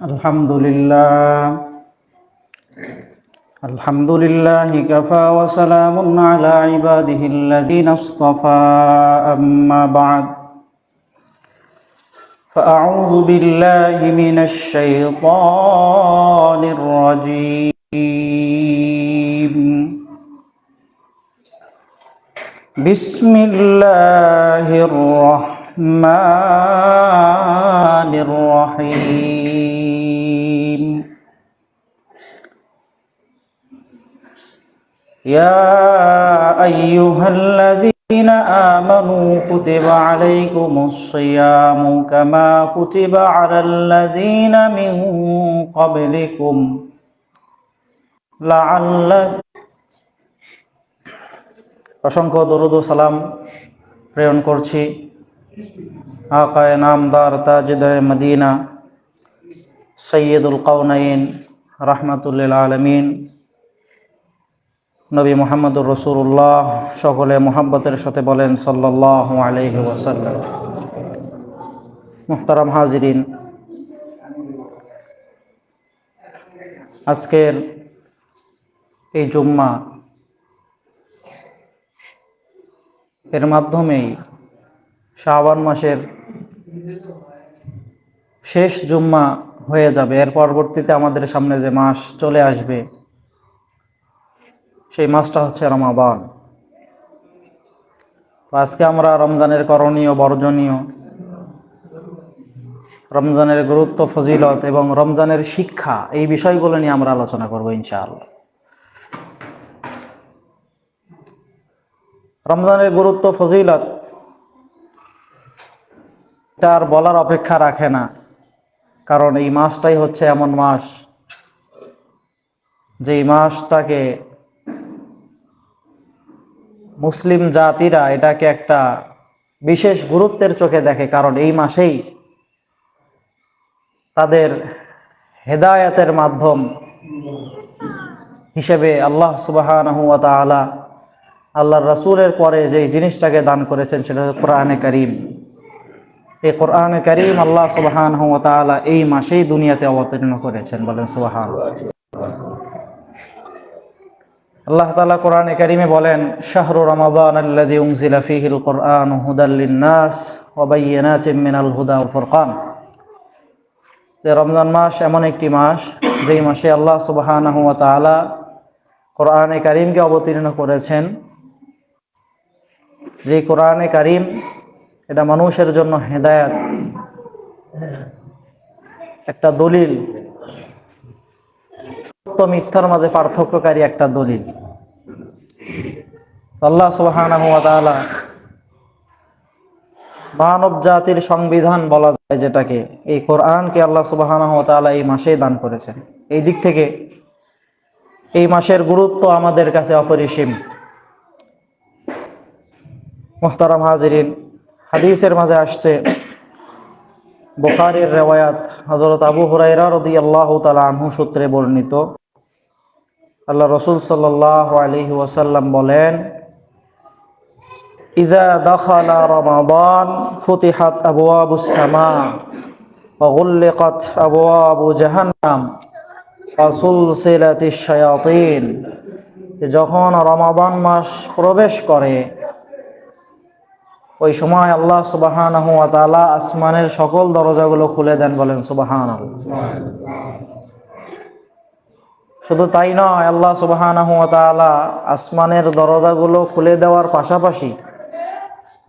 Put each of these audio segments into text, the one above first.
Alhamdulillahi kafa wa salamun ala ibadihi alladhina istafa amma ba'd. Fa'a'udhu billahi minash shaytanir rajim. Bismillahirrahmanirrahim. Ya ayyuhalladzina amanu kutiba alaikumus siyamu kama kutiba alal ladzina min qablikum la'allakum। অসংখ্য দরুদ ও সালাম প্রেরণ করছি আকায়ে নামদার তাজদারে Medina সৈয়দুল কাউনাইন রাহমাতুল লিল আলামিন নবী মুহাম্মদুর রাসূলুল্লাহ, সকলে মুহাব্বতের সাথে বলেন সাল্লাল্লাহু আলাইহি ওয়াসাল্লাম। মুহতারাম হাজিরিন, আজকের এই জুম্মা এর মাধ্যমেই শাবান মাসের শেষ জুম্মা হয়ে যাবে। এর পরবর্তীতে আমাদের সামনে যে মাস চলে আসবে সেই মাসটা হচ্ছে রমাদান। আজকে আমরা রমজানের করণীয় বর্জনীয়, রমজানের গুরুত্ব ফজিলত এবং রমজানের শিক্ষা, এই বিষয়গুলো নিয়ে আমরা আলোচনা করব ইনশাআল্লাহ। রমজানের গুরুত্ব ফজিলত এটা আর বলার অপেক্ষা রাখে না, কারণ এই মাসটাই হচ্ছে এমন মাস যেই মাসটাকে মুসলিম জাতিরা এটাকে একটা বিশেষ গুরুত্বের চোখে দেখে, কারণ এই মাসেই তাদের হেদায়েতের মাধ্যম হিসেবে আল্লাহ সুবহানাহু ওয়া তাআলা আল্লাহর রাসূলের পরে যে জিনিসটাকে দান করেছেন সেটা হচ্ছে কোরআনে কারীম। এই কোরআনে কারীম আল্লাহ সুবহানাহু ওয়া তাআলা এই মাসেই দুনিয়াতে অবতীর্ণ করেছেন, বলেন সুবহানাল্লাহ। আল্লাহ তাআলা কোরআনে কারীমে বলেন, শাহরু রমাদান আল্লাযী উনজিলা ফীহিল কুরআনু হুদাল লিন-নাস ওয়া বায়্যিনাতিন মিনাল হুদা ওয়াল ফুরকান। যে রমজান মাস এমন একটি মাস যেই মাসে আল্লাহ সুবহানাহু ওয়া তাআলা কোরআনে কারীমকে অবতীর্ণ করেছেন। যে কোরআনে কারীম এটা মানুষের জন্য হেদায়েত, একটা দলিল, সত্য মিথ্যার মাঝে পার্থক্যকারী একটা দলিল। আল্লাহ সুবহানাহু ওয়া তাআলা মানব জাতির সংবিধান বলা যায় যেটাকে, এই কোরআনকে আল্লাহ সুবহানাহু ওয়া তাআলা এই মাসেই দান করেছেন। এই দিক থেকে এই মাসের গুরুত্ব আমাদের কাছে অপরিসীম। মুহতারাম হাজিরিন, হাদিসের মাঝে আসছে, বুখারীর রিওয়ায়াত হযরত আবু হুরায়রা রাদিয়াল্লাহু তাআলা আনহু সূত্রে বর্ণিত, আল্লাহ রাসূল সাল্লাল্লাহু আলাইহি ওয়াসাল্লাম বলেন, ইযা দাখালা রমাদান ফুতিহাত আবওয়াবুস সামা ওয়া গুল্লিকাত আবওয়াবু জাহান্নাম ওয়া সুলসিলাতিশ শায়াতিন। যখন রমাদান মাস প্রবেশ করে ওই সময় আল্লাহ সুবহানাহু ওয়া তাআলা আসমানের সকল দরজাগুলো খুলে দেন, বলেন সুবহানাল্লাহ। শুধু তাই নয়, আল্লাহ সুবহানাহু ওয়া তাআলা আসমানের দরজাগুলো খুলে দেওয়ার পাশাপাশি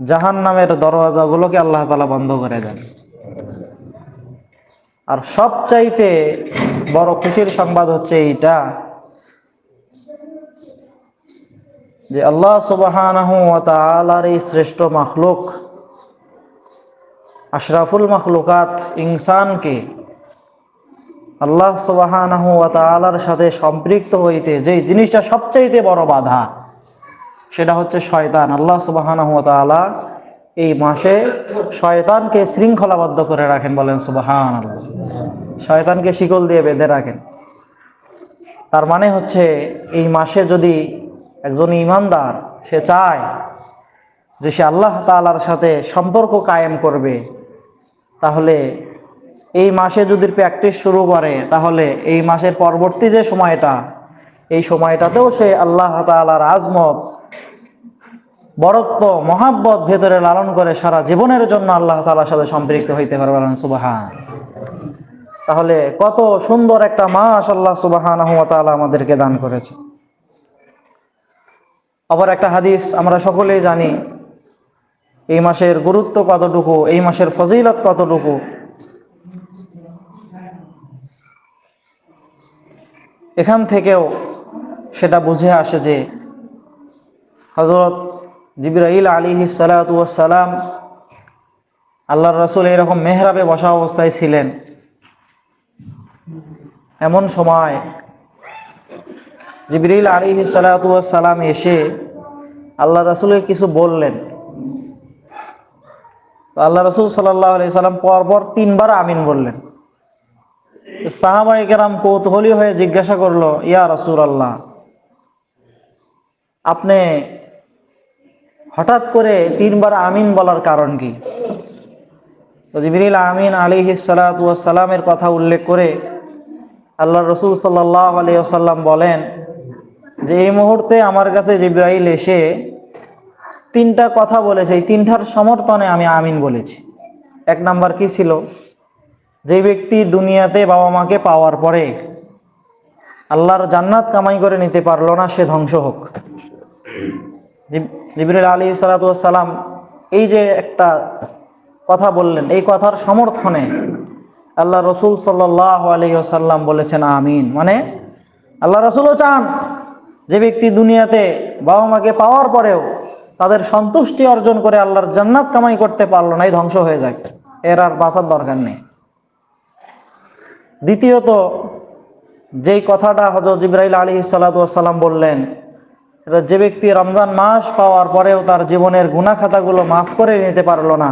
জাহান্নামের দরজাগুলোকে আল্লাহ তাআলা বন্ধ করে দেন। আর সবচাইতে বড় খুশির সংবাদ হচ্ছে এইটা যে আল্লাহ সুবহানাহু ওয়া তাআলার এই শ্রেষ্ঠ মাখলুক, আশরাফুল মাখলুকাত ইনসানকে আল্লাহ সুবহানাহু ওয়া তাআলার সাথে সম্পৃক্ত হইতে যে জিনিসটা সবচাইতে বড় বাধা, সেটা হচ্ছে শয়তান। আল্লাহ সুবহানাহু ওয়া তাআলা এই মাসে শয়তানকে শৃঙ্খলাবদ্ধ করে রাখেন, বলেন সুবহানাল্লাহ। শয়তানকে শিকল দিয়ে বেঁধে রাখেন। তার মানে হচ্ছে এই মাসে যদি একজন ঈমানদার সে চায় যে সে আল্লাহ তাআলার সাথে সম্পর্ক কায়েম করবে, তাহলে এই মাসে যদি প্র্যাকটিস শুরু করে তাহলে এই মাসের পরবর্তী যে সময়টা, এই সময়টাতেও সে আল্লাহ তাআলার আজমত, বরত্ব, মহাব্বত ভেতরে লালন করে সারা জীবনের জন্য আল্লাহ তাআলার সাথে সম্পৃক্ত হইতে পারবে। সুবহান। তাহলে কত সুন্দর একটা মাস আল্লাহ সুবহানাহু ওয়া তাআলা আমাদেরকে দান করেছে। আবার একটা হাদিস আমরা সকলেই জানি, এই মাসের গুরুত্ব কতটুকু, এই মাসের ফজিলত কতটুকু। এখান থেকেও সেটা বুঝে আসে যে হযরত জিবরাইল আলাইহিস সালাতু ওয়াস সালাম আল্লাহর রাসূল এরকম মেহরাবে বসা অবস্থায় ছিলেন। এমন সময় জিবরাইল আলাইহিস সালাতু ওয়াস সালাম এসে আল্লাহ রাসূলের কিছু বললেন। তো আল্লাহ রাসূল সাল্লাল্লাহু আলাইহি সাল্লাম পরপর 3 বার আমিন বললেন। সাহাবায়ে কেরাম কৌতূহলী হয়ে জিজ্ঞাসা করলো, ইয়া রাসূলুল্লাহ, আপনি হঠাৎ করে 3 বার আমিন বলার কারণ কি? তো জিবরিল আমিন আলাইহিস সালাতু ওয়াস সালামের কথা উল্লেখ করে আল্লাহর রাসূল সাল্লাল্লাহু আলাইহি ওয়াসাল্লাম বলেন যে এই মুহূর্তে আমার কাছে জিবরাইল এসে 3টা কথা বলেছে, এই 3টার সমর্থনে আমি আমিন বলেছি। 1 নাম্বার কি ছিল? যে ব্যক্তি দুনিয়াতে বাবা মাকে পাওয়ার পরে আল্লাহর জান্নাত কামাই করে নিতে পারলো না, সে ধ্বংস হোক। জিবরিল আলাইহিস সালাতু ওয়াস সালাম এই যে একটা কথা বললেন, এই কথার সমর্থনে আল্লাহ রাসূল সাল্লাল্লাহু আলাইহি ওয়াসাল্লাম বলেছেন আমিন। মানে আল্লাহ রাসূলও চান যে ব্যক্তি দুনিয়াতে বাবা মাকে পাওয়ার পরেও তাদের সন্তুষ্টি অর্জন করে আল্লাহর জান্নাত কামাই করতে পারলো না, এই ধ্বংস হয়ে যায়, এর আর বাঁচার দরকার নেই। দ্বিতীয়ত, যেই কথাটা হযরত জিবরাইল আলাইহিস সালাতু ওয়াস সালাম বললেন, সেটা যে ব্যক্তি রমজান মাস পাওয়ার পরেও তার জীবনের গুনাহ খাতাগুলো মাফ করে নিতে পারলো না,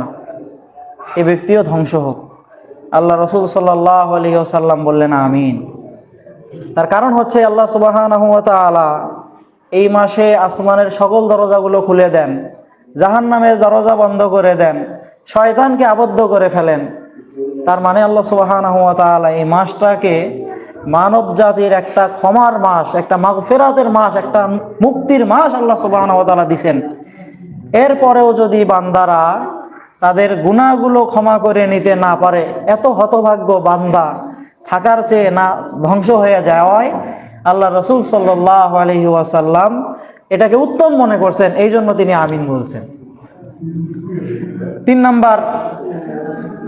এই ব্যক্তিও ধ্বংস হোক। আল্লাহ রাসূল সাল্লাল্লাহু আলাইহি ওয়াসাল্লাম বললেন আমিন। তার কারণ হচ্ছে আল্লাহ সুবহানাহু ওয়া তাআলা এই মাসে আসমানের সকল দরজাগুলো খুলে দেন, জাহান্নামের দরজা বন্ধ করে দেন, শয়তানকে আবদ্ধ করে ফেলেন। তার মানে আল্লাহ সুবহানাহু ওয়া তাআলা এই মাসটাকে মানব জাতির একটা ক্ষমার মাস, একটা মাগফিরাতের মাস, একটা মুক্তির মাস আল্লাহ সুবহানাহু ওয়া তাআলা দিবেন। এরপরেও যদি বান্দারা তাদের গুনাহগুলো ক্ষমা করে নিতে না পারে, এত হতভাগ্য বান্দা থাকার চেয়ে না ধ্বংস হয়ে যায়, আল্লাহ রাসূল সাল্লাল্লাহু আলাইহি ওয়াসাল্লাম এটাকে উত্তম মনে করছেন, এই জন্য তিনি আমিন বলছেন। 3 নাম্বার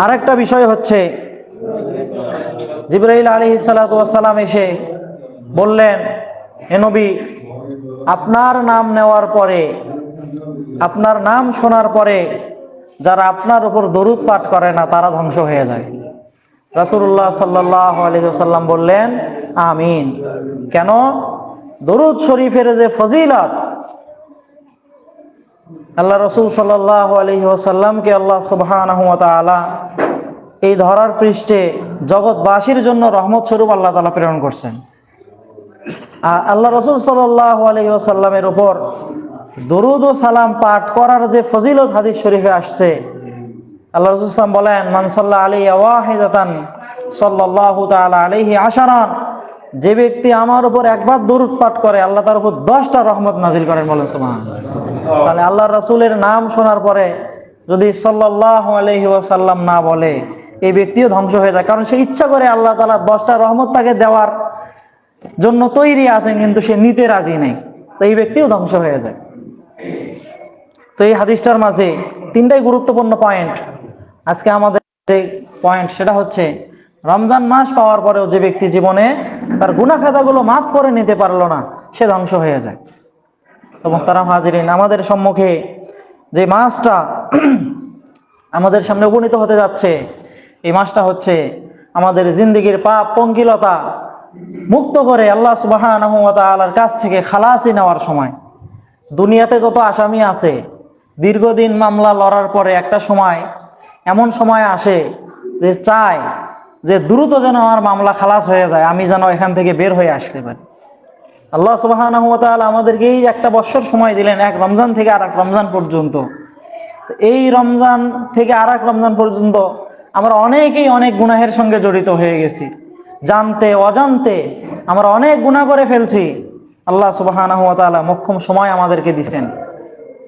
আরেকটা বিষয় হচ্ছে, জিবরাইল আলাইহিস সালাতু ওয়াস সালাম এসে বললেন, হে নবী, আপনার নাম নেওয়ার পরে, আপনার নাম শোনার পরে যারা আপনার উপর দরুদ পাঠ করে না তারা ধ্বংস হয়ে যায়। রাসূলুল্লাহ সাল্লাল্লাহু আলাইহি ওয়াসাল্লাম বললেন আমিন। কেন? দরুদ শরীফের যে ফজিলত, আল্লাহ রাসূল সাল্লাল্লাহু আলাইহি ওয়াসাল্লামকে আল্লাহ সুবহানাহু ওয়া তাআলা এই ধরার পৃষ্ঠে জগৎবাসীর জন্য রহমত স্বরূপ আল্লাহ তাআলা প্রেরণ করছেন। আর আল্লাহ রাসূল সাল্লাল্লাহু আলাইহি ওয়াসাল্লামের উপর দরুদ ও সালাম পাঠ করার যে ফজিলত হাদিস শরীফে আসছে, আল্লাহ রাসূল সাল্লাল্লাহু বলেন, মান সাল্লা আলাইহি ওয়াহিদাতান সাল্লাল্লাহু তাআলা আলাইহি আশারান, যে ব্যক্তি আমার উপর একবার দরুদ পাঠ করে আল্লাহ তার উপর 10টা রহমত নাজিল করেন। বলেন সুবহানাল্লাহ। তাহলে আল্লাহর রাসূলের নাম শোনার পরে যদি সাল্লাল্লাহু আলাইহি ওয়াসাল্লাম না বলে, এই ব্যক্তিও ধ্বংস হয়ে যায়। কারণ সে ইচ্ছা করে আল্লাহ তাআলা 10টা রহমত তাকে দেওয়ার জন্য তৈরি আছেন, কিন্তু সে নিতে রাজি নেই, তো এই ব্যক্তিও ধ্বংস হয়ে যায়। তো এই হাদিসটার মাঝে 3টাই গুরুত্বপূর্ণ পয়েন্ট। আজকে আমাদের যে পয়েন্ট সেটা হচ্ছে, রমজান মাস পাওয়ার পরেও যে ব্যক্তি জীবনে তার গুনাহ খাতাগুলো মাফ করে নিতে পারলো না, সে ধ্বংস হয়ে যায়। তো মুহতারাম হাজিরিন, আমাদের সম্মুখে যে মাসটা আমাদের সামনে উপনীত হতে যাচ্ছে, এই মাসটা হচ্ছে আমাদের জিন্দেগির পাপ পঙ্কিলতা মুক্ত করে আল্লাহ সুবহানাহু ওয়া তাআলার কাছ থেকে খালাসি নেওয়ার সময়। দুনিয়াতে যত আসামি আছে, দীর্ঘদিন মামলা লড়ার পরে একটা সময়, এমন সময় আসে যে চায় যে দ্রুত যেন আমার মামলা খালাস হয়ে যায়, আমি যেন এখান থেকে বের হয়ে আসতে পারি। আল্লাহ সুবহানাহু ওয়া তাআলা আমাদেরকে এই একটা বছর সময় দিলেন, এক রমজান থেকে আরেক রমজান পর্যন্ত। এই রমজান থেকে আরেক রমজান পর্যন্ত আমরা অনেকেই অনেক গুনাহের সঙ্গে জড়িত হয়ে গেছি, জানতে অজান্তে আমরা অনেক গুনাহ করে ফেলছি। আল্লাহ সুবহানাহু ওয়া তাআলা মোক্ষম সময় আমাদেরকে দিবেন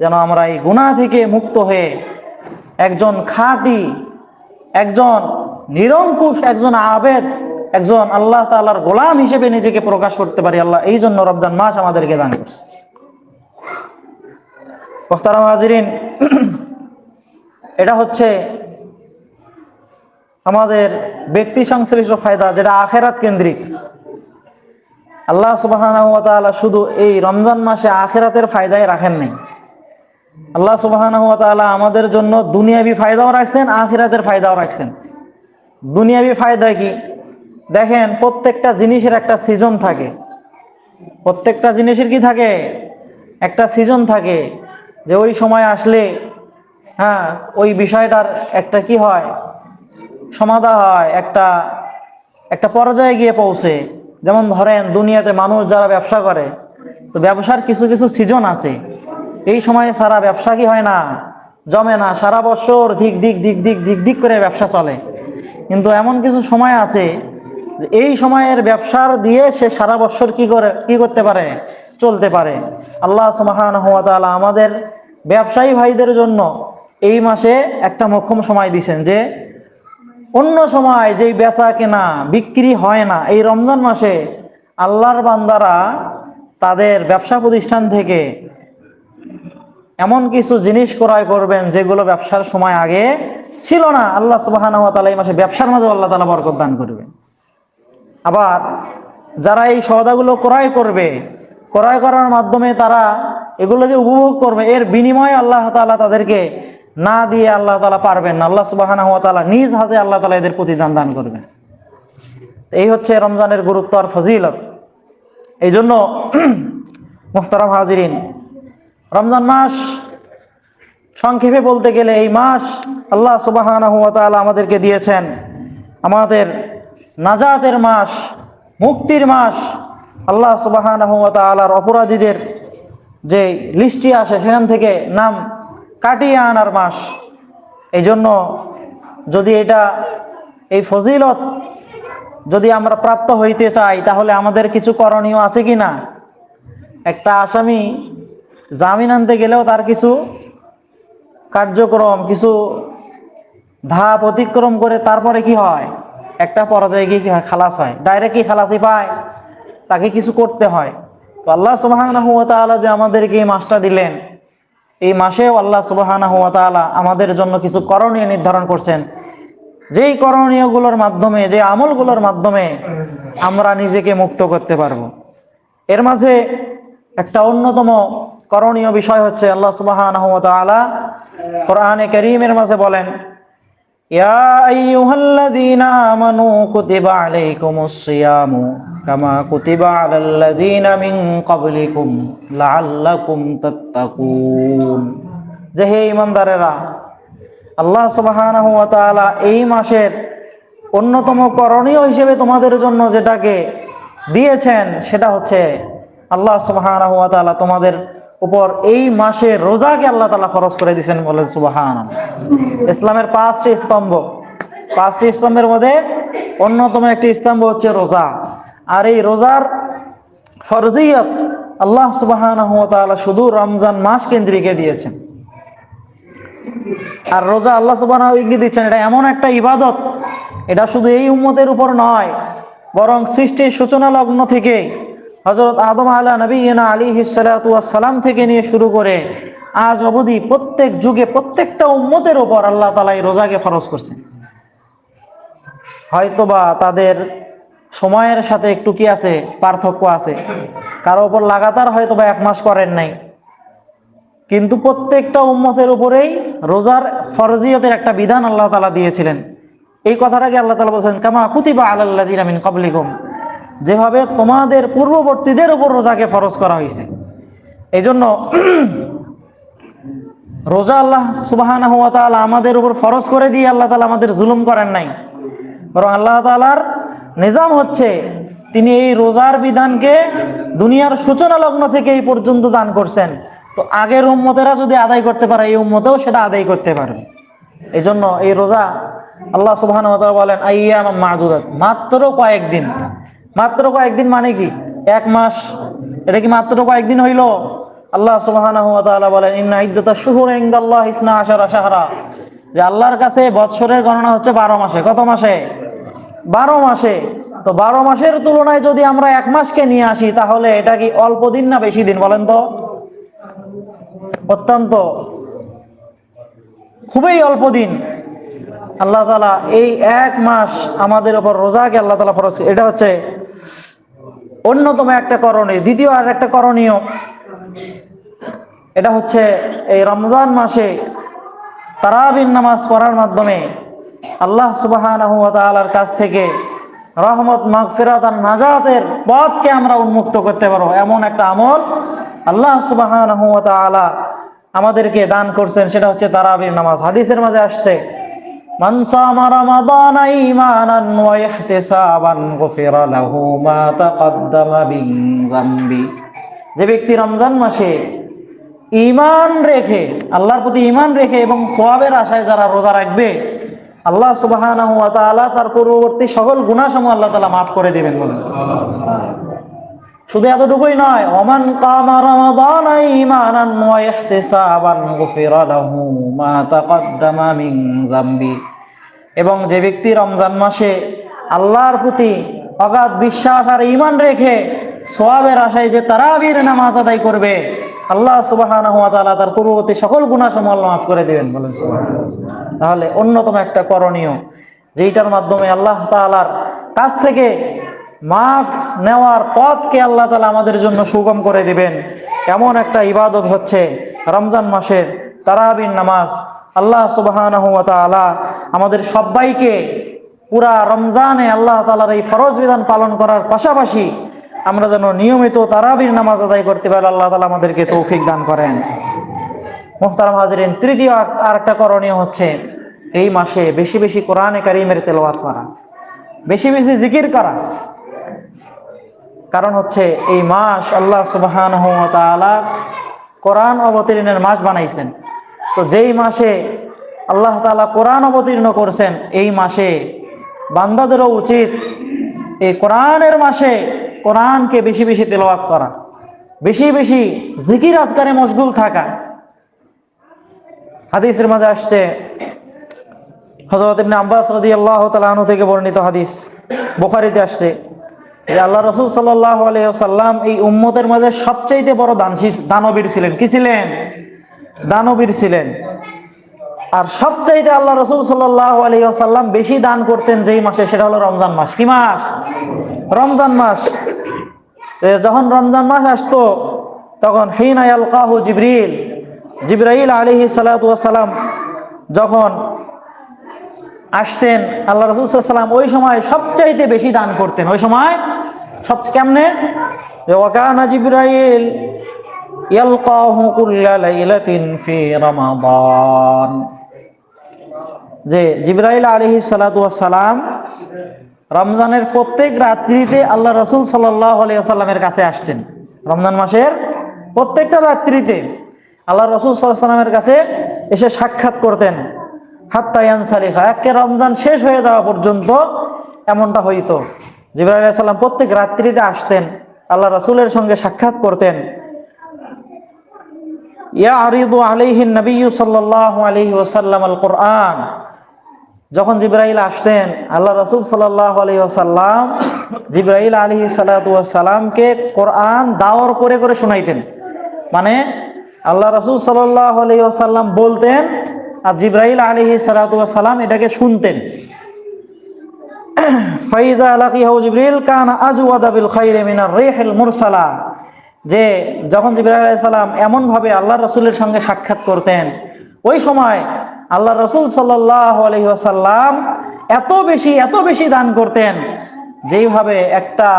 যেন আমরা এই গুনাহ থেকে মুক্ত হয়ে একজন খাঁটি, একজন নিরঙ্কুশ, একজন আবেদ, একজন আল্লাহ তাআলার গোলাম হিসেবে নিজেকে প্রকাশ করতে পারি। আল্লাহ এই জন্য রমজান মাস আমাদেরকে দান করছে। মুহতারাম হাজিরিন, এটা হচ্ছে আমাদের ব্যক্তি সংশ্লিষ্ট ফায়দা, যেটা আখিরাত কেন্দ্রিক। আল্লাহ সুবহানাহু ওয়া তাআলা শুধু এই রমজান মাসে আখিরাতের ফায়দাই রাখেন নাই, আল্লাহ সুবহানাহু ওয়া তাআলা আমাদের জন্য দুনিয়াবি ফায়দাও রাখছেন, আখিরাতের ফায়দাও রাখছেন। দুনিয়াবি ফায়দা কি? দেখেন, প্রত্যেকটা জিনিসের একটা সিজন থাকে। প্রত্যেকটা জিনিসের কি থাকে? একটা সিজন থাকে, যে ওই সময় আসলে ওই বিষয়টার একটা কি হয়, সমাধা হয়, একটা পর্যায়ে গিয়ে পৌঁছে। যেমন ধরেন, দুনিয়াতে মানুষ যারা ব্যবসা করে, তো ব্যবসার কিছু কিছু সিজন আছে। এই সময়ে সারা ব্যবসা কি হয় না, জমে না, সারা বছর দিক দিক করে ব্যবসা চলে। কিন্তু এমন কিছু সময় আছে যে এই সময়ের ব্যবসার দিয়ে সে সারা বছর কি করতে পারে, চলতে পারে। আল্লাহ সুবহানাহু ওয়া তাআলা আমাদের ব্যবসায়ী ভাইদের জন্য এই মাসে একটা মোক্ষম সময় দিয়েছেন, যে অন্য সময় যেই বেচা কেনা বিক্রি হয় না, এই রমজান মাসে আল্লাহর বান্দারা তাদের ব্যবসা প্রতিষ্ঠান থেকে এমন কিছু জিনিস ক্রয় করবেন যেগুলো ব্যবসার সময় আগে ছিল না। আল্লাহ সুবহানাহু ওয়া তাআলা এই মাসে ব্যবসার মাঝে আল্লাহ তাআলা বরকত দান করবেন। আবার যারা এই সওদাগুলো ক্রয় করবে, ক্রয় করার মাধ্যমে তারা এগুলো যে উপভোগ করবে, এর বিনিময়ে আল্লাহ তাআলা তাদেরকে না দিয়ে আল্লাহ তাআলা পারবেন না। আল্লাহ সুবহানাহু ওয়া তাআলা নিজ হাতে আল্লাহ তাআলা এদের প্রতিদান দান করবেন। এই হচ্ছে রমজানের গুরুত্ব আর ফজিলত। এই জন্য মুহতারাম হাজিরিন, রমজান মাস সংক্ষেপে বলতে গেলে, এই মাস আল্লাহ সুবহানাহু ওয়া তাআলা আমাদেরকে দিয়েছেন আমাদের নাজাতের মাস, মুক্তির মাস। আল্লাহ সুবহানাহু ওয়া তাআলার অপরাধীদের যে লিস্টটি আসে সেখান থেকে নাম কাটিয়ে আনার মাস। এই জন্য যদি এই ফজিলত যদি আমরা প্রাপ্ত হইতে চাই, তাহলে আমাদের কিছু করণীয় আছে কি না? একটা আসামি জামিন আনতে গেলেও তার কিছু কার্যক্রম, কিছু ধাপ অতিক্রম করে তারপরে কি হয়, একটা পর্যায়ে গিয়ে কি হয়, খালাস হয়। ডাইরেক্ট কি খালাসি পায়? তাকে কিছু করতে হয়। তো আল্লাহ সুবহানাহু ওয়া তাআলা যে আমাদেরকে এই মাসটা দিলেন, এই মাসেও আল্লাহ সুবহানাহু ওয়া তাআলা আমাদের জন্য কিছু করণীয় নির্ধারণ করছেন, যেই করণীয়গুলোর মাধ্যমে, যে আমলগুলোর মাধ্যমে আমরা নিজেকে মুক্ত করতে পারবো। এর মাঝে একটা অন্যতম করণীয় বিষয় হচ্ছে, আল্লাহ সুবহানাহু ওয়া তাআলা কোরআনে কারীমের মাঝে বলেন, ইয়া আইয়ুহাল্লাযীনা আমানু কুতিবা আলাইকুমুস সিয়ামু কামা কুতিবা আলাল্লাযীনা মিন ক্বাবলিকুম লাআল্লাকুম তাত্তাকুন। যে হে ঈমানদারেরা, আল্লাহ সুবহানাহু ওয়া তাআলা এই মাসের অন্যতম করণীয় হিসেবে তোমাদের জন্য যেটাকে দিয়েছেন, সেটা হচ্ছে আল্লাহ সুবহানাহু ওয়া তাআলা তোমাদের উপর এই মাসে রোজাকে আল্লাহ তাআলা ফরজ করে দিয়েছেন। বলেন সুবহানাল্লাহ। ইসলামের পাঁচটি স্তম্ভের মধ্যে অন্যতম একটি স্তম্ভ হচ্ছে রোজা। আর এই রোজার ফরজিয়ত আল্লাহ সুবহানাহু ওয়া তাআলা শুধু রমজান মাস কেন্দ্রিকে দিয়েছেন। আর রোজা আল্লাহ সুবহানাহু ওয়া তাআলা দিচ্ছেন, এটা এমন একটা ইবাদত, এটা শুধু এই উম্মতের উপর নয়, বরং সৃষ্টির সূচনা লগ্ন থেকে হযরত আদম আলাইহিস সালাতু ওয়াস সালাম থেকে নিয়ে শুরু করে আজ অবধি প্রত্যেক যুগে প্রত্যেকটা উম্মতের উপর আল্লাহ তাআলা এই রোজাকে ফরজ করছেন। হয়তোবা তাদের সময়ের সাথে একটু কি আছে, পার্থক্য আছে। কারো উপর লাগাতার হয়তোবা 1 মাস করেন নাই, কিন্তু প্রত্যেকটা উম্মতের উপরেই রোজার ফরজিয়তের একটা বিধান আল্লাহ তাআলা দিয়েছিলেন। এই কথাটাকে আল্লাহ তাআলা বলেছেন, কামা কুতিবা আলাল্লাযীনা মিন ক্বাবলিকুম, যেভাবে তোমাদের পূর্ববর্তীদের উপর রোজাকে ফরজ করা হয়েছে। এই জন্য রোজা আল্লাহ সুবহানাহু ওয়া তাআলা আমাদের উপর ফরজ করে দিয়ে আল্লাহ তাআলা আমাদের জুলুম করেন নাই, বরং আল্লাহ তাআলার নিজাম হচ্ছে তিনি এই রোজার বিধানকে দুনিয়ার সূচনা লগ্ন থেকে এই পর্যন্ত দান করছেন। তো আগের উম্মতেরা যদি আদায় করতে পারে, এই উম্মতেও সেটা আদায় করতে পারবে। এই জন্য এই রোজা আল্লাহ সুবহানাহু ওয়া তাআলা বলেন আইয়াম মা'দুদাত, মাত্র কয়েকদিন। মাত্র কয়েকদিন মানে কি? এক মাস। এটা কি মাত্র কয়েকদিন হইল? আল্লাহ সুবহানাহু ওয়া তাআলা বলেন ইন্না ইদ্দাতাশ শুহুরি ইনদাল্লাহি 12 শাহরা, যে আল্লাহর কাছে বৎসরের গণনা হচ্ছে 12 মাসে। কত মাসে? 12 মাসে। তো 12 মাসের তুলনায় যদি আমরা এক মাসকে নিয়ে আসি, তাহলে এটা কি অল্প দিন না বেশি দিন বলেন তো? অত্যন্ত, খুবই অল্প দিন। আল্লাহ তাআলা এই এক মাস আমাদের উপর রোজাকে আল্লাহ তাআলা ফরজ, এটা হচ্ছে অন্যতম একটা করণীয়। দ্বিতীয় আর একটা করণীয়, এটা হচ্ছে এই রমজান মাসে তারাবির নামাজ পড়ার মাধ্যমে আল্লাহ সুবহানাহু ওয়া তাআলার কাছ থেকে রহমত, মাগফিরাত আর নাজাতের পথকে আমরা উন্মুক্ত করতে পারবো, এমন একটা আমল আল্লাহ সুবহানাহু ওয়া তাআলা আমাদেরকে দান করছেন, সেটা হচ্ছে তারাবির নামাজ। হাদিসের মাঝে আসছে মান সামা রমাদানা ঈমানান ওয়া ইহতিসাবান গুফিরা লাহু মা তাকদ্দামা মিন যামবি, যে ব্যক্তি রমজান মাসে ঈমান রেখে, আল্লাহর প্রতি ঈমান রেখে এবং সওয়াবের আশায় যারা রোজা রাখবে, আল্লাহ সুবহানাহু ওয়া তাআলা তার পূর্ববর্তী সকল গুনাহসমূহ আল্লাহ তাআলা মাফ করে দিবেন। বলেন শুধু এতটুকুই নয়, ওমান কামা রমাদানা ঈমানান ওয়া ইহতিসাবান গুফিরা লাহু মা তাকদ্দামা মিন যামবি, এবং যে ব্যক্তি রমজান মাসে আল্লাহর প্রতি অগাধ বিশ্বাস আর ঈমান রেখে সওয়াবের আশায় যে তারাবির নামাজ আদায় করবে, আল্লাহ সুবহানাহু ওয়া তাআলা তার পূর্ববর্তী সকল গুনাহসমূহ আল্লাহ মাফ করে দিবেন। বলেন সুবহানাল্লাহ। তাহলে অন্যতম একটা করণীয়, যেইটার মাধ্যমে আল্লাহ তাআলার কাছ থেকে মাফ নেওয়ার পথকে আল্লাহ তাআলা আমাদের জন্য সুগম করে দিবেন, এমন একটা ইবাদত হচ্ছে রমজান মাসের তারাবির নামাজ। আল্লাহ সুবহানাহু ওয়া তাআলা আমাদের সবাইকে পুরা রমজানে আল্লাহ তাআলার এই ফরজ বিধান পালন করার পাশাপাশি আমরা যেন নিয়মিত তারাবির নামাজ আদায় করতে পারি, আল্লাহ তাআলা আমাদেরকে তৌফিক দান করেন। মুহতারাম হাজিরিন, তৃতীয় আর একটা করণীয় হচ্ছে এই মাসে বেশি বেশি কোরআনে কারীমের তেলাওয়াত করা, বেশি বেশি জিকির করা। কারণ হচ্ছে এই মাস আল্লাহ সুবহানাহু ওয়া তাআলা কোরআন অবতীর্ণের মাস বানাইছেন। তো যেই মাসে আল্লাহ তাআলা কোরআন অবতীর্ণ করছেন, এই মাসে বান্দাদেরও উচিত এই কোরআনের মাসে কোরআনকে বেশি বেশি তেলাওয়াত করা, বেশি বেশি জিকির আজকারে মশগুল থাকা। হাদিসের মাঝে আসছে, হযরত ইবনে আব্বাস রাদিয়াল্লাহু তাআলা আনহু থেকে বর্ণিত হাদিস, বুখারীতে আসছে যে আল্লাহ রাসূল সাল্লাল্লাহু আলাইহি ওয়াসাল্লাম এই উম্মতের মাঝে সবচেয়ে বড় দানবীর ছিলেন। কি ছিলেন? দানবীর ছিলেন। আর সবচাইতে আল্লাহ রাসূল সাল্লাল্লাহু আলাইহি ওয়াসাল্লাম বেশি দান করতেন যেই মাসে, সেটা হলো রমজান মাস। কি মাস? রমজান মাস। যখন রমজান মাস আসতো, তখন হিনা ইয়ালকাহু জিবরাইল আলাইহিস সালাতু ওয়াস সালাম যখন আসতেন, আল্লাহ রাসূল সাল্লাল্লাহু আলাইহি ওয়াসাল্লাম ওই সময় সবচাইতে বেশি দান করতেন। ওই সময় কেমনে? ওয়া কানা জিবরাইল ইয়ালকাহু কুল্লা লাইলাতিন ফি রমাদান, যে জিবরাইল আলাইহিস সালাতু ওয়াস সালাম রমজানের প্রত্যেক রাত্রিতে আল্লাহ রাসূল সাল্লাল্লাহু আলাইহি ওয়াসাল্লামের কাছে আসতেন। রমজান মাসের প্রত্যেকটা রাত্রিতে আল্লাহ রাসূল সাল্লাল্লাহু আলাইহি ওয়াসাল্লামের কাছে এসে সাক্ষাৎ করতেন। হাত্তা ইয়ানসালিখা, একে রমজান শেষ হয়ে যাওয়া পর্যন্ত এমনটা হইতো। জিবরাইল আলাইহিস সালাম প্রত্যেক রাত্রিতে আসতেন, আল্লাহ রাসূলের সঙ্গে সাক্ষাৎ করতেন। ইয়ারিদু আলাইহি নবী সাল্লাল্লাহু আলাইহি ওয়াসাল্লাম আল কোরআন, যখন জিবরাইল আসতেন আল্লাহ রাসূল সাল্লাল্লাহু আলাইহি ওয়াসাল্লাম জিবরাইল আলাইহিস সালাতু ওয়াস সালামকে কোরআন দাওর করে করে শোনাইতেন। মানে আল্লাহ রাসূল সাল্লাল্লাহু আলাইহি ওয়াসাল্লাম বলতেন আর জিবরাইল আলাইহিস সালাতু ওয়াস সালাম এটাকে শুনতেন। ফাইদা লাকিহু জিবরিল কানা আজওয়াদা বিল খাইরি মিনার রিহিল মুরসালা, যে যখন জিবরাইল আলাইহিস সালাম এমন ভাবে আল্লাহ রাসূলের সঙ্গে সাক্ষাৎ করতেন, ওই সময় আল্লাহ রাসূল সাল্লাল্লাহু আলাইহি ওয়াসাল্লাম এত বেশি দান করতেন, যেইভাবে একটা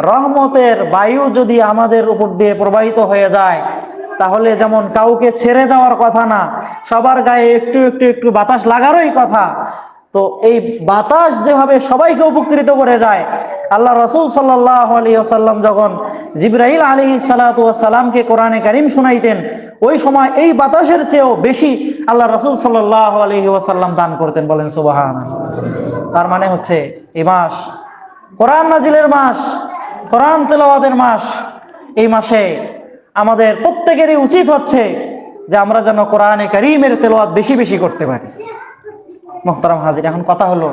রহমতের বায়ু যদি আমাদের উপর দিয়ে প্রবাহিত হয়ে যায়, তাহলে যেমন কাউকে ছেড়ে যাওয়ার কথা না, সবার গায়ে একটু একটু একটু বাতাস লাগারই কথা, তো এই বাতাস যেভাবে সবাইকে উপকৃত করে যায়, আল্লাহ রাসূল সাল্লাল্লাহু আলাইহি ওয়াসাল্লাম যখন জিবরাইল আলাইহিস সালাতু ওয়াস সালামকে কোরআনে কারীম শোনাইতেন, ওই সময় এই বাতাসের চেয়েও বেশি আল্লাহ রাসূল সাল্লাল্লাহু আলাইহি ওয়াসাল্লাম দান করতেন। বলেন সুবহানাল্লাহ। তার মানে হচ্ছে এই মাস কোরআন নাজিলের মাস, কোরআন তেলাওয়াতের মাস। এই মাসে আমাদের প্রত্যেকেরই উচিত হচ্ছে যে আমরা যেন কোরআনে কারীমের তেলাওয়াত বেশি বেশি করতে পারি। মুহতারাম হাজির, এখন কথা হলো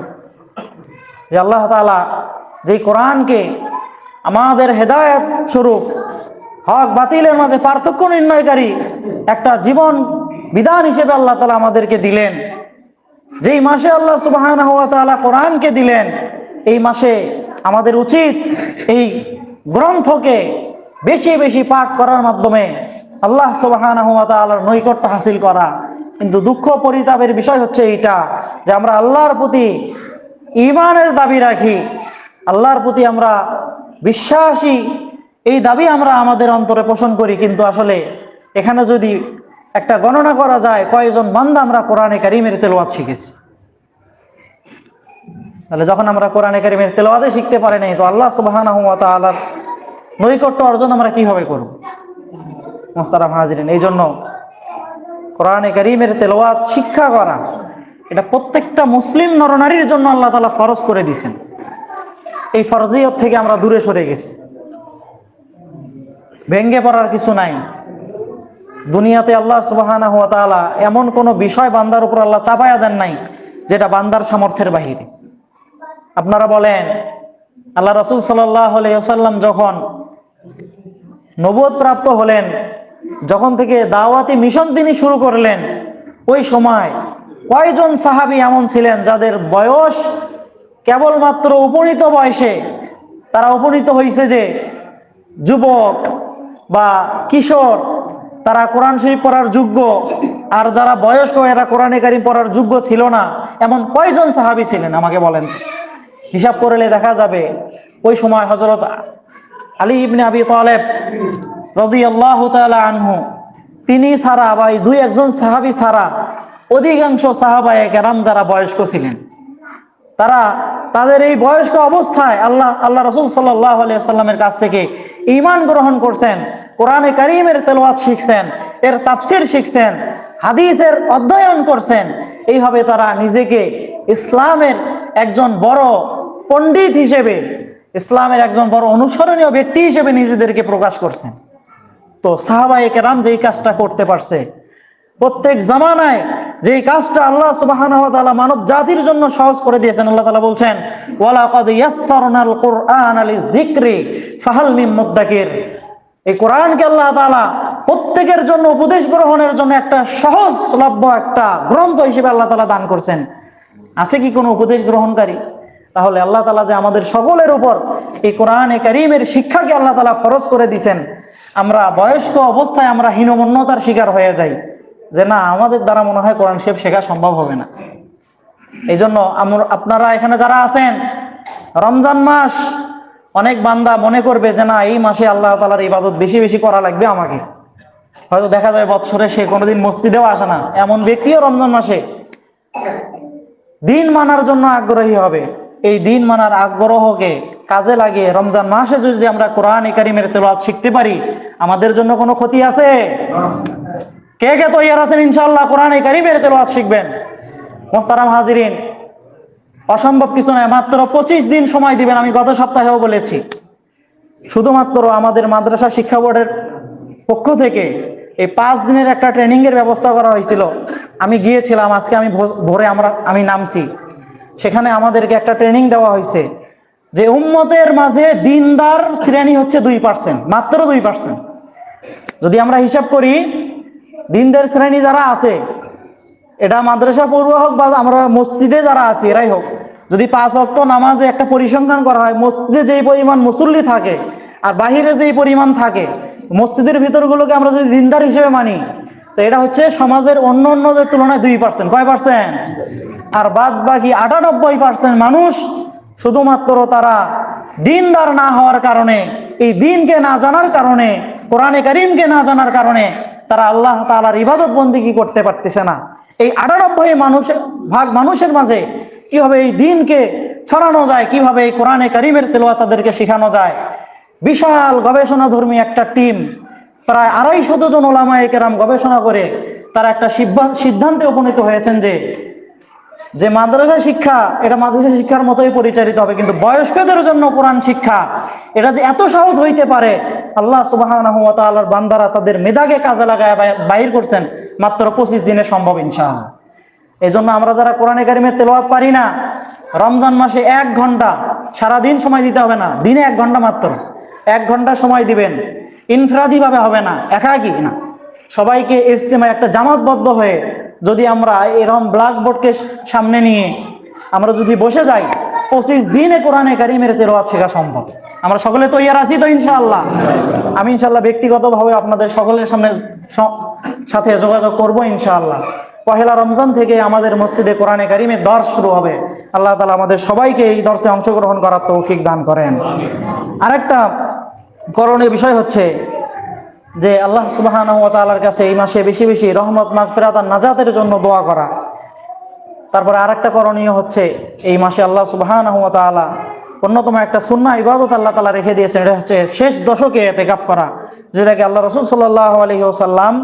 যে আল্লাহ তাআলা যে কোরআনকে আমাদের হেদায়েত স্বরূপ, হক বাতিলের মাঝে পার্থক্য নির্ণয়কারী একটা জীবন বিধান হিসেবে আল্লাহ তাআলা আমাদেরকে দিলেন, যেই মাসে আল্লাহ সুবহানাহু ওয়া তাআলা কোরআনকে দিলেন, এই মাসে আমাদের উচিত এই গ্রন্থকে বেশি বেশি পাঠ করার মাধ্যমে আল্লাহ সুবহানাহু ওয়া তাআলার নৈকট্য হাসিল করা। কিন্তু দুঃখ পরিতাপের বিষয় হচ্ছে এইটা যে আমরা আল্লাহর প্রতি ঈমানের দাবি রাখি, আল্লাহর প্রতি আমরা বিশ্বাসী, এই দাবি আমরা আমাদের অন্তরে পোষণ করি, কিন্তু আসলে এখানে যদি একটা গণনা করা যায় কয়জন বান্দা আমরা কোরআনে কারীমের তেলাওয়াত শিখেছি, তাহলে যখন আমরা কোরআনে কারীমের তেলাওয়াতই শিখতে পারি নাই, তো আল্লাহ সুবহানাহু ওয়া তাআলার নৈকট্য অর্জন আমরা কিভাবে করব? মুহতারাম হাজিরিন, এই জন্য কোরআনে কারীমের তেলাওয়াত শিক্ষা করা এটা প্রত্যেকটা মুসলিম নরনারীর জন্য আল্লাহ তাআলা ফরজ করে দিয়েছেন। এই ফরজিয়ত থেকে আমরা দূরে সরে গেছি, ভেঙ্গে পড়ার কিছু নাই। দুনিয়াতে আল্লাহ সুবহানাহু ওয়া তাআলা এমন কোনো বিষয় বান্দার উপর আল্লাহ চাপায়া দেন নাই যেটা বান্দার সামর্থ্যের বাহিরে। আপনারা বলেন, আল্লাহ রাসূল সাল্লাল্লাহু আলাইহি ওয়াসাল্লাম যখন নবুয়ত প্রাপ্ত হলেন, যখন থেকে দাওয়াতি মিশন তিনি শুরু করলেন, ওই সময় কয়জন সাহাবী এমন ছিলেন যাদের বয়স কেবলমাত্র উপনীত বয়সে, তারা উপনীত হয়েছে যে যুবক বা কিশোর, তারা কোরআন শরীফ পড়ার যোগ্য, আর যারা বয়স্ক এরা কোরআনে কারীম পড়ার যোগ্য ছিল না, এমন কয়জন সাহাবী ছিলেন আমাকে বলেন? হিসাব করলে দেখা যাবে ওই সময় হযরত আলী ইবনে আবি তালেব রাদিয়াল্লাহু তাআলা আনহু, তিনি ছাড়া বা এই দুই একজন সাহাবী ছাড়া অধিকাংশ সাহাবায়ে কেরাম যারা বয়স্ক ছিলেন, তারা তাদের এই বয়স্ক অবস্থায় আল্লাহ রাসূল সাল্লাল্লাহু আলাইহি ওয়াসাল্লামের কাছ থেকে ঈমান গ্রহণ করছেন, কোরআনে কারীমের তেলাওয়াত শিখছেন, এর তাফসীর শিখছেন, হাদিসের অধ্যয়ন করছেন। এইভাবে তারা নিজেকে ইসলামের একজন বড় পণ্ডিত হিসেবে, ইসলামের একজন বড় অনুসরণীয় ব্যক্তি হিসেবে নিজেদেরকে প্রকাশ করছেন। তো সাহাবায়ে কেরাম যেই কাজটা করতে পারছে, প্রত্যেক জামানায় যেই কাজটা আল্লাহ সুবহানাহু ওয়া তাআলা মানব জাতির জন্য সহজ করে দিয়েছেন, আল্লাহ তাআলা বলছেন ওয়ালাকাদ ইয়াসসারনাল কুরআনা লিযিকরি ফাহাল মিন মুদ্দাকির। এই কোরআনকে আল্লাহ তাআলা প্রত্যেকের জন্য উপদেশ গ্রহণের জন্য একটা সহজলভ্য একটা গ্রন্থ হিসেবে আল্লাহ তাআলা দান করছেন। আছে কি কোনো উপদেশ গ্রহণকারী? তাহলে আল্লাহ তাআলা যে আমাদের সকলের উপর এই কোরআনে কারীমের শিক্ষাকে আল্লাহ তাআলা ফরজ করে দিয়েছেন, আমরা বয়স্ক অবস্থায় আমরা হীনমন্যতার শিকার হয়ে যাই যে না, আমাদের দ্বারা মনে হয় কোরআন শরীফ শেখা সম্ভব হবে না। এই জন্য আপনারা এখানে যারা আছেন, রমজান মাস, অনেক বান্দা মনে করবে যে না, এই মাসে আল্লাহ তাআলার ইবাদত বেশি বেশি করা লাগবে আমাকে। হয়তো দেখা যায় বছরে সে কোনোদিন মসজিদেও আসে না, এমন ব্যক্তিও রমজান মাসে দিন মানার জন্য আগ্রহী হবে। এই দিন মানার আগ্রহকে কাজে লাগিয়ে রমজান মাসে যদি আমরা কোরআনে কারীমের তেলাওয়াত শিখতে পারি, আমাদের জন্য কোনো ক্ষতি আছে? কে কে তৈয়ার আছেন ইনশাআল্লাহ কোরআনে কারীমের তেলাওয়াত শিখবেন? মুহতারাম হাজিরিন, অসম্ভব কিছু নয়, মাত্র 25 দিন সময় দিবেন। আমি গত সপ্তাহেও বলেছি, শুধুমাত্র আমাদের মাদ্রাসা শিক্ষা বোর্ডের পক্ষ থেকে এই 5 দিনের একটা ট্রেনিং এর ব্যবস্থা করা হয়েছিল। আমি গিয়েছিলাম, আজকে আমি ভোরে আমি নামছি। সেখানে আমাদেরকে একটা ট্রেনিং দেওয়া হয়েছে যে উম্মতের মাঝে দিনদার শ্রেণী হচ্ছে 2%, মাত্র 2%। যদি আমরা হিসাব করি, দিনদার শ্রেণী যারা আছে, এটা মাদ্রাসা পড়ুয়া হোক বা আমরা মসজিদে যারা আছি এরাই হোক, যদি 5 ওয়াক্ত নামাজে একটা পরিসংখ্যান করা হয়, মসজিদে যেই পরিমাণ মুসল্লি থাকে আর বাহিরে যেই পরিমাণ থাকে, মসজিদের ভিতরগুলোকে আমরা যদি দিনদার হিসেবে মানি, তো এটা হচ্ছে সমাজের অন্য অন্যদের তুলনায় 2%। কয় পার্সেন্ট? আর বাদ বাকি 98% মানুষ শুধুমাত্র তারা দিনদার না হওয়ার কারণে, এই দিনকে না জানার কারণে, কোরআনে কারীমকে না জানার কারণে তারা আল্লাহ তাআলার ইবাদত বন্দেগী করতে পারতেছে না। এই 98% মানুষের মাঝে কিভাবে এই দিনকে ছড়ানো যায়, কিভাবে এই কোরআনে কারীমের তেলাওয়াত তাদেরকে শেখানো যায়, বিশাল গবেষণাধর্মী একটা টিম প্রায় 250 জন ওলামায়ে কেরাম গবেষণা করে তারা একটা সিদ্ধান্তে উপনীত হয়েছেন যে মাদ্রাসা শিক্ষা এটা মাদ্রাসা শিক্ষার মতোই পরিচালিত হবে, কিন্তু বয়স্কদের জন্য কোরআন শিক্ষা এটা যে এত সহজ হইতে পারে, আল্লাহ সুবহানাহু ওয়া তাআলার বান্দারা তাদের মেধাকে কাজে লাগায় বাইর করছেন মাত্র 25 দিনে সম্ভব ইনশাআল্লাহ। এই জন্য আমরা যারা কোরআনে কারিমের তেলাওয়াত পারি না, রমজান মাসে 1 ঘন্টা, সারাদিন সময় দিতে হবে না, দিনে 1 ঘন্টা মাত্র 1 ঘন্টা সময় দিবেন। ইনফরাদি ভাবে হবে না, একাকী না, সবাইকে ইজতেমায় একটা জামাতবদ্ধ হয়ে যদি আমরা এরকম ব্ল্যাকবোর্ডকে সামনে নিয়ে আমরা যদি বসে যাই, 25 দিনে কোরআনে কারিমের তেলাওয়াত শেখা সম্ভব। আমরা সকলে তৈয়ার আছি তো ইনশাআল্লাহ? আমি ইনশাআল্লাহ ব্যক্তিগতভাবে আপনাদের সকলের সাথে যোগাযোগ করব ইনশাআল্লাহ। পহেলা রমজান থেকে আমাদের মসজিদে কোরআনে কারিমের দর্স শুরু হবে। আল্লাহ তাআলা আমাদের সবাইকে এই দর্সে অংশগ্রহণ করার তৌফিক দান করেন। আরেকটা করণীয় বিষয় হচ্ছে যে আল্লাহ সুবহানাহু ওয়া তাআলার কাছে এই মাসে বেশি বেশি রহমত, মাগফিরাত আর নাজাতের জন্য দোয়া করা। তারপরে আরেকটা করণীয় হচ্ছে এই মাসে আল্লাহ সুবহানাহু ওয়া তাআলা অন্যতম একটা সুন্নাহ ইবাদত আল্লাহ তাআলা রেখে দিয়েছেন, এটা হচ্ছে শেষ দশকে ইতিকাফ করা, যেটাকে আল্লাহ রাসূল সাল্লাল্লাহু আলাইহি ওয়াসাল্লাম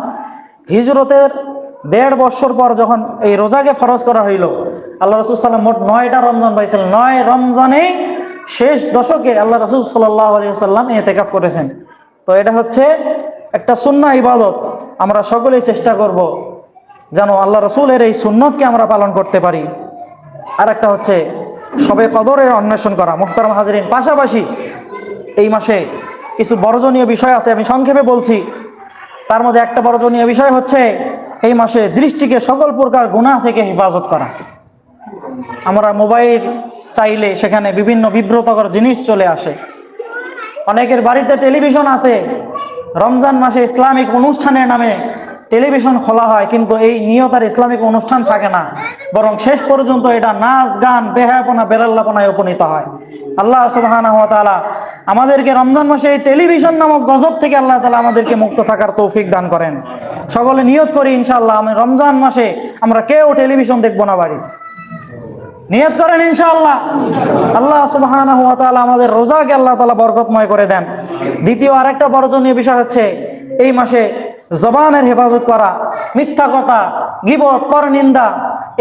হিজরতের 1.5 বছর পর যখন এই রোজাকে ফরজ করা হইল, আল্লাহ রাসূল সাল্লাল্লাহু মোট 9টা রমজান পাইছিলেন। 9 রমজানেই শেষ দশকে আল্লাহ রাসূল সাল্লাল্লাহু আলাইহি ওয়াসাল্লাম ইতিকাফ করেছেন। তো এটা হচ্ছে একটা সুন্নাহ ইবাদত। আমরা সকলেই চেষ্টা করব যেন আল্লাহ রাসূলের এই সুন্নতকে আমরা পালন করতে পারি। আর একটা হচ্ছে শবে কদরের অন্বেষণ করা। মুহতারাম হাজিরিন, পাশাপাশি এই মাসে কিছু বর্জনীয় বিষয় আছে, আমি সংক্ষেপে বলছি। তার মধ্যে একটা বর্জনীয় বিষয় হচ্ছে এই মাসে দৃষ্টিকে সকল প্রকার গুনাহ থেকে হেফাজত করা। আমরা মোবাইল চাইলে সেখানে বিভিন্ন বিব্রতকর জিনিস চলে আসে। অনেকের বাড়িতে টেলিভিশন আছে, রমজান মাসে ইসলামিক অনুষ্ঠানের নামে টেলিভিশন খোলা হয়, কিন্তু এই নিয়ত আর ইসলামিক অনুষ্ঠান থাকে না, বরং শেষ পর্যন্ত এটা নাচ গান, বেহায়াপনা, বেলাল্লাপনায় উপনীত হয়। আল্লাহ সুবহানাহু ওয়া তাআলা আমাদেরকে রমজান মাসে এই টেলিভিশন নামক গজব থেকে আল্লাহ তাআলা আমাদেরকে মুক্ত থাকার তৌফিক দান করেন। সকলে নিয়ত করি ইনশাআল্লাহ, আমি রমজান মাসে আমরা কেউ টেলিভিশন দেখবো না বাড়ি। নিয়ত করেন ইনশাআল্লাহ। আল্লাহ সুবহানাহু ওয়া তাআলা আমাদের রোজাকে আল্লাহ তাআলা বরকতময় করে দেন। দ্বিতীয় আরেকটা বর্জনীয় বিষয় হচ্ছে এই মাসে জবানের হেফাজত করা। মিথ্যা কথা, গীবত, পরনিন্দা,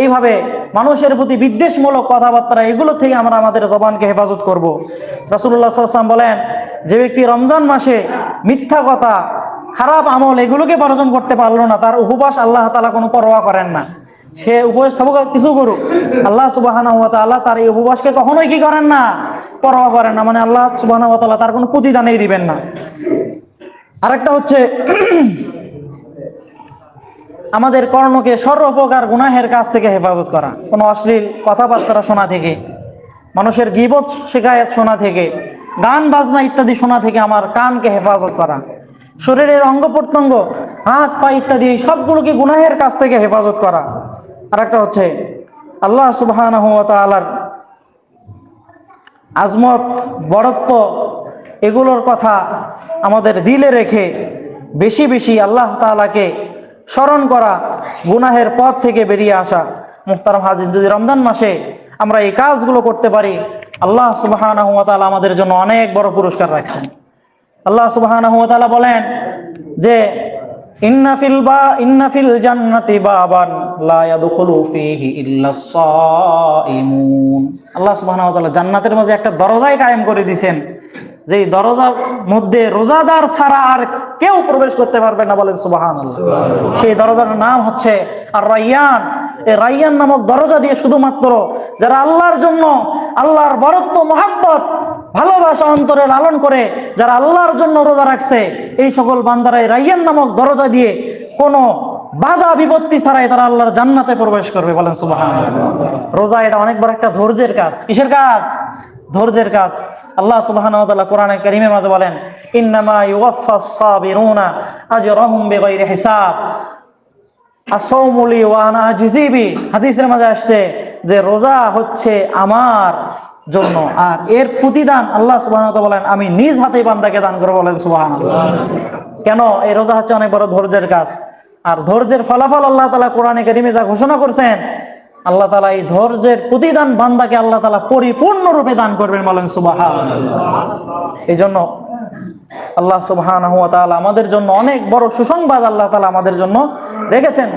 এইভাবে মানুষের প্রতি বিদ্বেষমূলক কথাবার্তা, এগুলো থেকে আমরা আমাদের জবানকে হেফাজত করব। রাসূলুল্লাহ সাল্লাল্লাহু আলাইহি ওয়াসাল্লাম বলেন, যে ব্যক্তি রমজান মাসে মিথ্যা কথা, খারাপ আমল এগুলোকে বর্জন করতে পারলো না, তার উপবাস আল্লাহ তাআলা কোনো পরোয়া করেন না। সে উপবাস কিছু করুক, আল্লাহ সুবহানাহু ওয়া তাআলা তার এই উপবাসকে কখনোই কি করেন না, পরোয়া করেন না। মানে আল্লাহ সুবহানাহু ওয়া তাআলা তার কোনো প্রতিদানই দিবেন না। আরেকটা হচ্ছে আমাদের কর্ণকে সর্বপ্রকার গুনাহের কাছ থেকে হেফাজত করা। কোনো অশ্লীল কথাবার্তা শোনা থেকে, মানুষের গীবত শিকায়াত শোনা থেকে, গান বাজনা ইত্যাদি শোনা থেকে আমার কানকে হেফাজত করা। শরীরের অঙ্গ প্রত্যঙ্গ, হাত পা ইত্যাদি সবগুলোকে গুনাহের কাছ থেকে হেফাজত করা। আরেকটা হচ্ছে আল্লাহ সুবহানাহু ওয়া তাআলার আজমত, বড়ত্ব, এগুলোর কথা আমাদের দিলে রেখে বেশি বেশি আল্লাহ তাআলাকে স্মরণ করা, গুনাহের পথ থেকে বেরিয়ে আসা। মুহতারাম হাজির, যদি রমজান মাসে আমরা এই কাজগুলো করতে পারি, আল্লাহ সুবহানাহু ওয়া তাআলা আমাদের জন্য অনেক বড় পুরস্কার রাখছেন। আল্লাহ সুবহানাহু ওয়া তাআলা বলেন যে ইন্না ফিল জান্নাতি বাবান লা ইয়াদখুলু ফীহি ইল্লাস সাইমুন। আল্লাহ সুবহানাহু ওয়া তাআলা জান্নাতের মাঝে একটা দরজাই কায়েম করে দিয়েছেন, যেই দরজার মধ্যে রোজাদার ছাড়া আর কেউ প্রবেশ করতে পারবে না। বলেন সুবহানাল্লাহ। সেই দরজার নাম হচ্ছে আর রায়্যান। এই রায়্যান নামক দরজা দিয়ে শুধুমাত্র যারা আল্লাহর জন্য, আল্লাহর বরত্ব, মহাব্বত, ভালোবাসা অন্তরে লালন করে যারা আল্লাহর জন্য রোজা রাখছে, এই সকল বান্দারা এই রায়্যান নামক দরজা দিয়ে কোনো বাধা বিপত্তি ছাড়াই তারা আল্লাহর জান্নাতে প্রবেশ করবে। বলেন সুবহানাল্লাহ। রোজা এটা অনেক বড় একটা ধৈর্যের কাজ। কিসের কাজ? ধৈর্যের কাজ। আল্লাহ সুবহানাহু ওয়া তাআলা কোরআনে কারীমের মধ্যে বলেন, ইন্নামা ইউওয়াফাস সাবিরুনা আজরাহুম বিগাইরি হিসাব আস-সাওমু লি ওয়া আনা আজজি বি। হাদিসের মধ্যে আসছে যে রোজা হচ্ছে আমার জন্য, আর এর প্রতিদান আল্লাহ সুবহানাহু ওয়া তাআলা বলেন আমি নিজ হাতে বান্দাকে দান করব। বলেন সুবহানাল্লাহ। কেন? এই রোজা হচ্ছে অনেক বড় ধৈর্যের কাজ। আর ধৈর্যের ফলাফল আল্লাহ তাআলা কোরআনে কারীমে যা ঘোষণা করছেন, আল্লাহ তাআলা এই ধৈর্যের প্রতিদান বান্দাকে আল্লাহ তাআলা পরিপূর্ণ রূপে দান করবেন। বলেন সুবহানাল্লাহ। এই জন্য আল্লাহ সুবহানাহু ওয়া তাআলা আমাদের জন্য অনেক বড় সুসংবাদ আল্লাহ তাআলা আমাদের জন্য রেখেছেন।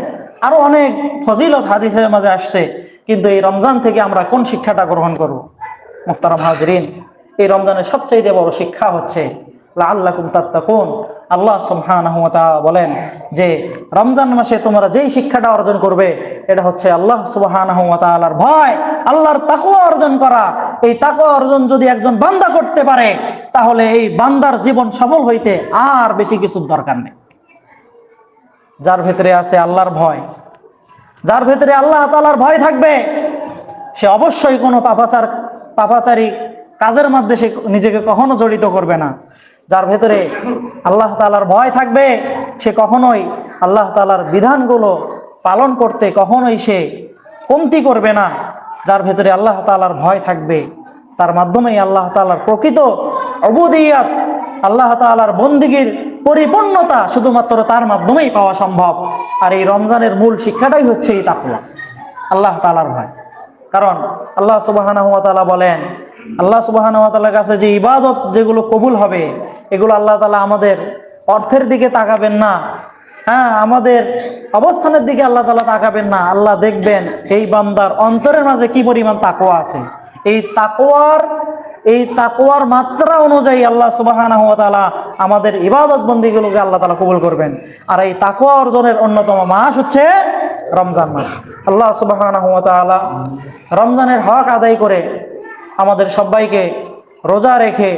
আরো অনেক ফজিলত হাদিসের মাঝে আসছে, কিন্তু এই রমজান থেকে আমরা কোন শিক্ষাটা গ্রহণ করব? মুহতারাম হাজরিন, এই রমজানের সবচেয়ে বড় শিক্ষা হচ্ছে লাআল্লাকুম তাত্তাকুন। আল্লাহ সুবহানাহু ওয়া তাআলা বলেন যে রমজান মাসে তোমরা যেই শিক্ষাটা অর্জন করবে এটা হচ্ছে আল্লাহ সুবহানাহু ওয়া তাআলার ভয়, আল্লাহর তাকওয়া অর্জন করা। এই তাকওয়া অর্জন যদি একজন বান্দা করতে পারে তাহলে এই বান্দার জীবন সফল হইতে আর বেশি কিছুর দরকার নেই। যার ভেতরে আছে আল্লাহর ভয়, যার ভেতরে আল্লাহ তাআলার ভয় থাকবে, সে অবশ্যই কোনো পাপাচারী কাজের মধ্যে সে নিজেকে কখনো জড়িত করবে না। যার ভেতরে আল্লাহ তাআলার ভয় থাকবে সে কখনোই আল্লাহ তাআলার বিধানগুলো পালন করতে কখনোই সে কমতি করবে না। যার ভেতরে আল্লাহ তাআলার ভয় থাকবে তার মাধ্যমেই আল্লাহ তাআলার প্রকৃত উবুদিয়ত, আল্লাহ তাআলার বন্দিগির পরিপূর্ণতা শুধুমাত্র তার মাধ্যমেই পাওয়া সম্ভব। আর এই রমজানের মূল শিক্ষাটাই হচ্ছে এই তাকওয়া, আল্লাহ তাআলার ভয়। কারণ আল্লাহ সুবহানাহু ওয়া তাআলা বলেন, আল্লাহ সুবহানাহু ওয়া তাআলার কাছে যে ইবাদত যেগুলো কবুল হবে এগুলো আল্লাহ তাআলা আমাদের অর্থের দিকে তাকাবেন না, হ্যাঁ, আমাদের অবস্থানের দিকে আল্লাহ তাআলা তাকাবেন না। আল্লাহ দেখবেন এই বান্দার অন্তরের মাঝে কি পরিমাণ তাকওয়া আছে। এই তাকওয়ার মাত্রা অনুযায়ী আল্লাহ সুবহানাহু ওয়া তাআলা আমাদের ইবাদত বন্দিগুলোকে আল্লাহ তাআলা কবুল করবেন। আর এই তাকওয়া অর্জনের অন্যতম মাস হচ্ছে রমজান মাস। আল্লাহ সুবহানাহু ওয়া তাআলা রমজানের হক আদায় করে আমাদের সবাইকে রোজা রেখে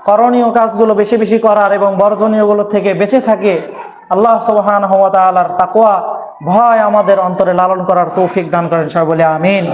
করণীয় কাজগুলো বেশি বেশি করার এবং বর্জনীয়গুলো থেকে বেঁচে থাকে আল্লাহ সুবহানাহু ওয়া তাআলার তাকওয়া ভয় আমাদের অন্তরে লালন করার তৌফিক দান করেন। সবাই বলে আমিন।